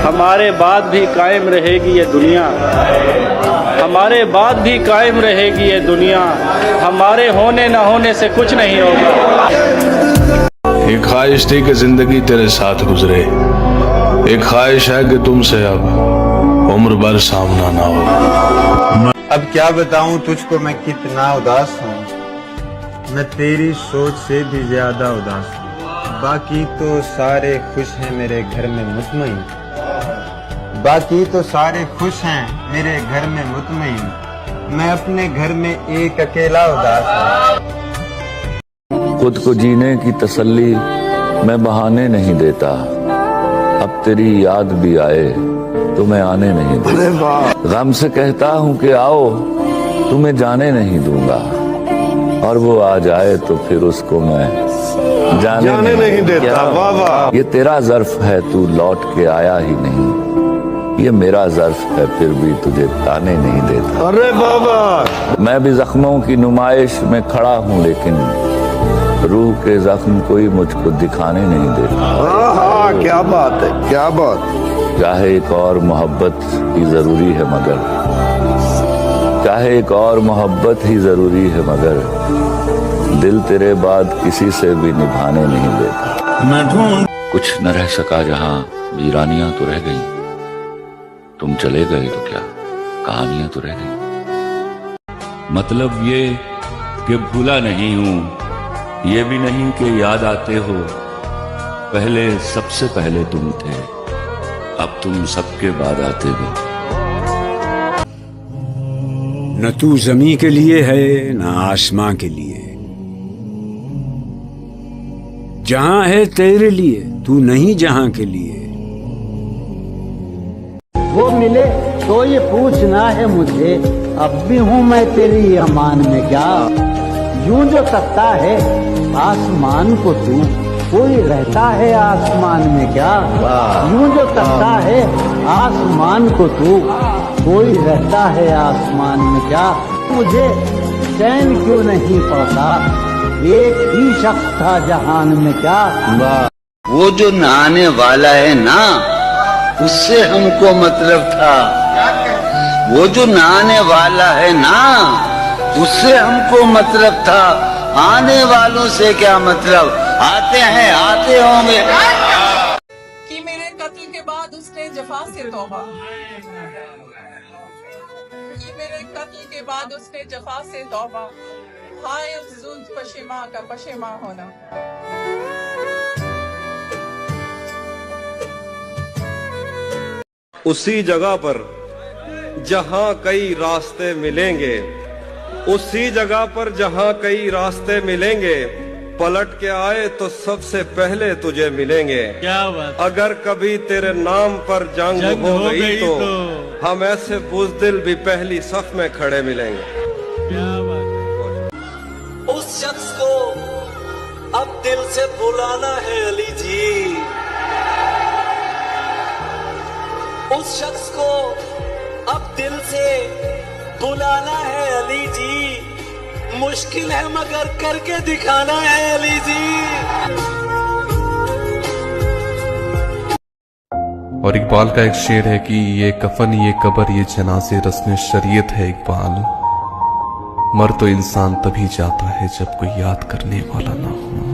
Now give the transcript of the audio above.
हमारे बाद भी कायम रहेगी ये दुनिया, हमारे बाद भी कायम रहेगी ये दुनिया, हमारे होने न होने से कुछ नहीं होगा। एक ख्वाहिश थी कि जिंदगी तेरे साथ गुजरे, एक ख्वाहिश है कि तुमसे अब उम्र भर सामना ना हो। अब क्या बताऊं तुझको मैं कितना उदास हूँ, मैं तेरी सोच से भी ज्यादा उदास हूँ। बाकी तो सारे खुश हैं मेरे घर में मुतमईन, बाकी तो सारे खुश हैं मेरे घर में मुतमईन, मैं अपने घर में एक अकेला उदास हूँ। खुद को जीने की तसल्ली मैं बहाने नहीं देता, अब तेरी याद भी आए तो मैं आने नहीं दूंगा। गम से कहता हूँ कि आओ तुम्हें जाने नहीं दूंगा, और वो आ जाए तो फिर उसको मैं जाने नहीं देता। वाह वाह। ये तेरा ज़र्फ है तू लौट के आया ही नहीं, ये मेरा ज़र्फ है फिर भी तुझे ताने नहीं देता। अरे बाबा, मैं भी जख्मों की नुमाइश में खड़ा हूँ, लेकिन रूह के जख्म कोई मुझको दिखाने नहीं देता। हाँ, क्या बात है, क्या बात। चाहे एक और मोहब्बत ही जरूरी है मगर, चाहे एक और मोहब्बत ही जरूरी है मगर, दिल तेरे बाद किसी से भी निभाने नहीं देता। कुछ न रह सका जहां वीरानियां तो रह गई, तुम चले गए तो क्या कहानियां तो रह गई। मतलब ये कि भूला नहीं हूं, ये भी नहीं कि याद आते हो, पहले सबसे पहले तुम थे, अब तुम सबके बाद आते हो। न तू जमी के लिए है न आसमां के लिए, जहां है तेरे लिए तू नहीं जहां के लिए। वो मिले तो ये पूछना है मुझे, अब भी हूँ मैं तेरी अमान में क्या। यूं जो तकता है आसमान को तू, कोई रहता है आसमान में क्या। यूं जो तकता है आसमान को तू, कोई रहता है आसमान में क्या। मुझे चैन क्यों नहीं पड़ता, एक ही शख्स था जहान में क्या। वो जो नहाने वाला है ना, उससे हमको मतलब था। वो जो नहाने वाला है ना, उससे हमको मतलब था। आने वालों से क्या मतलब, आते हैं आते होंगे। कि मेरे कत्ल के बाद उसने जफा से तौबा, कि मेरे कत्ल के बाद उसने जफा से तौबा, हाय अफज़ूल पशेमा का पशेमा होना। उसी जगह पर जहां कई रास्ते मिलेंगे, उसी जगह पर जहां कई रास्ते मिलेंगे, पलट के आए तो सबसे पहले तुझे मिलेंगे। क्या बात। अगर कभी तेरे नाम पर जंग हो गई तो हम ऐसे बुज़दिल भी पहली सफ में खड़े मिलेंगे। क्या बात। उस शख्स को अब दिल से बुलाना है अली जी, उस शख्स को अब दिल से बुलाना है अली जी। मुश्किल है मगर करके दिखाना है अली जी। और इकबाल का एक शेर है कि ये कफन ये कबर ये जनाज़े रस्म शरीयत है इकबाल, मर तो इंसान तभी जाता है जब कोई याद करने वाला ना हो।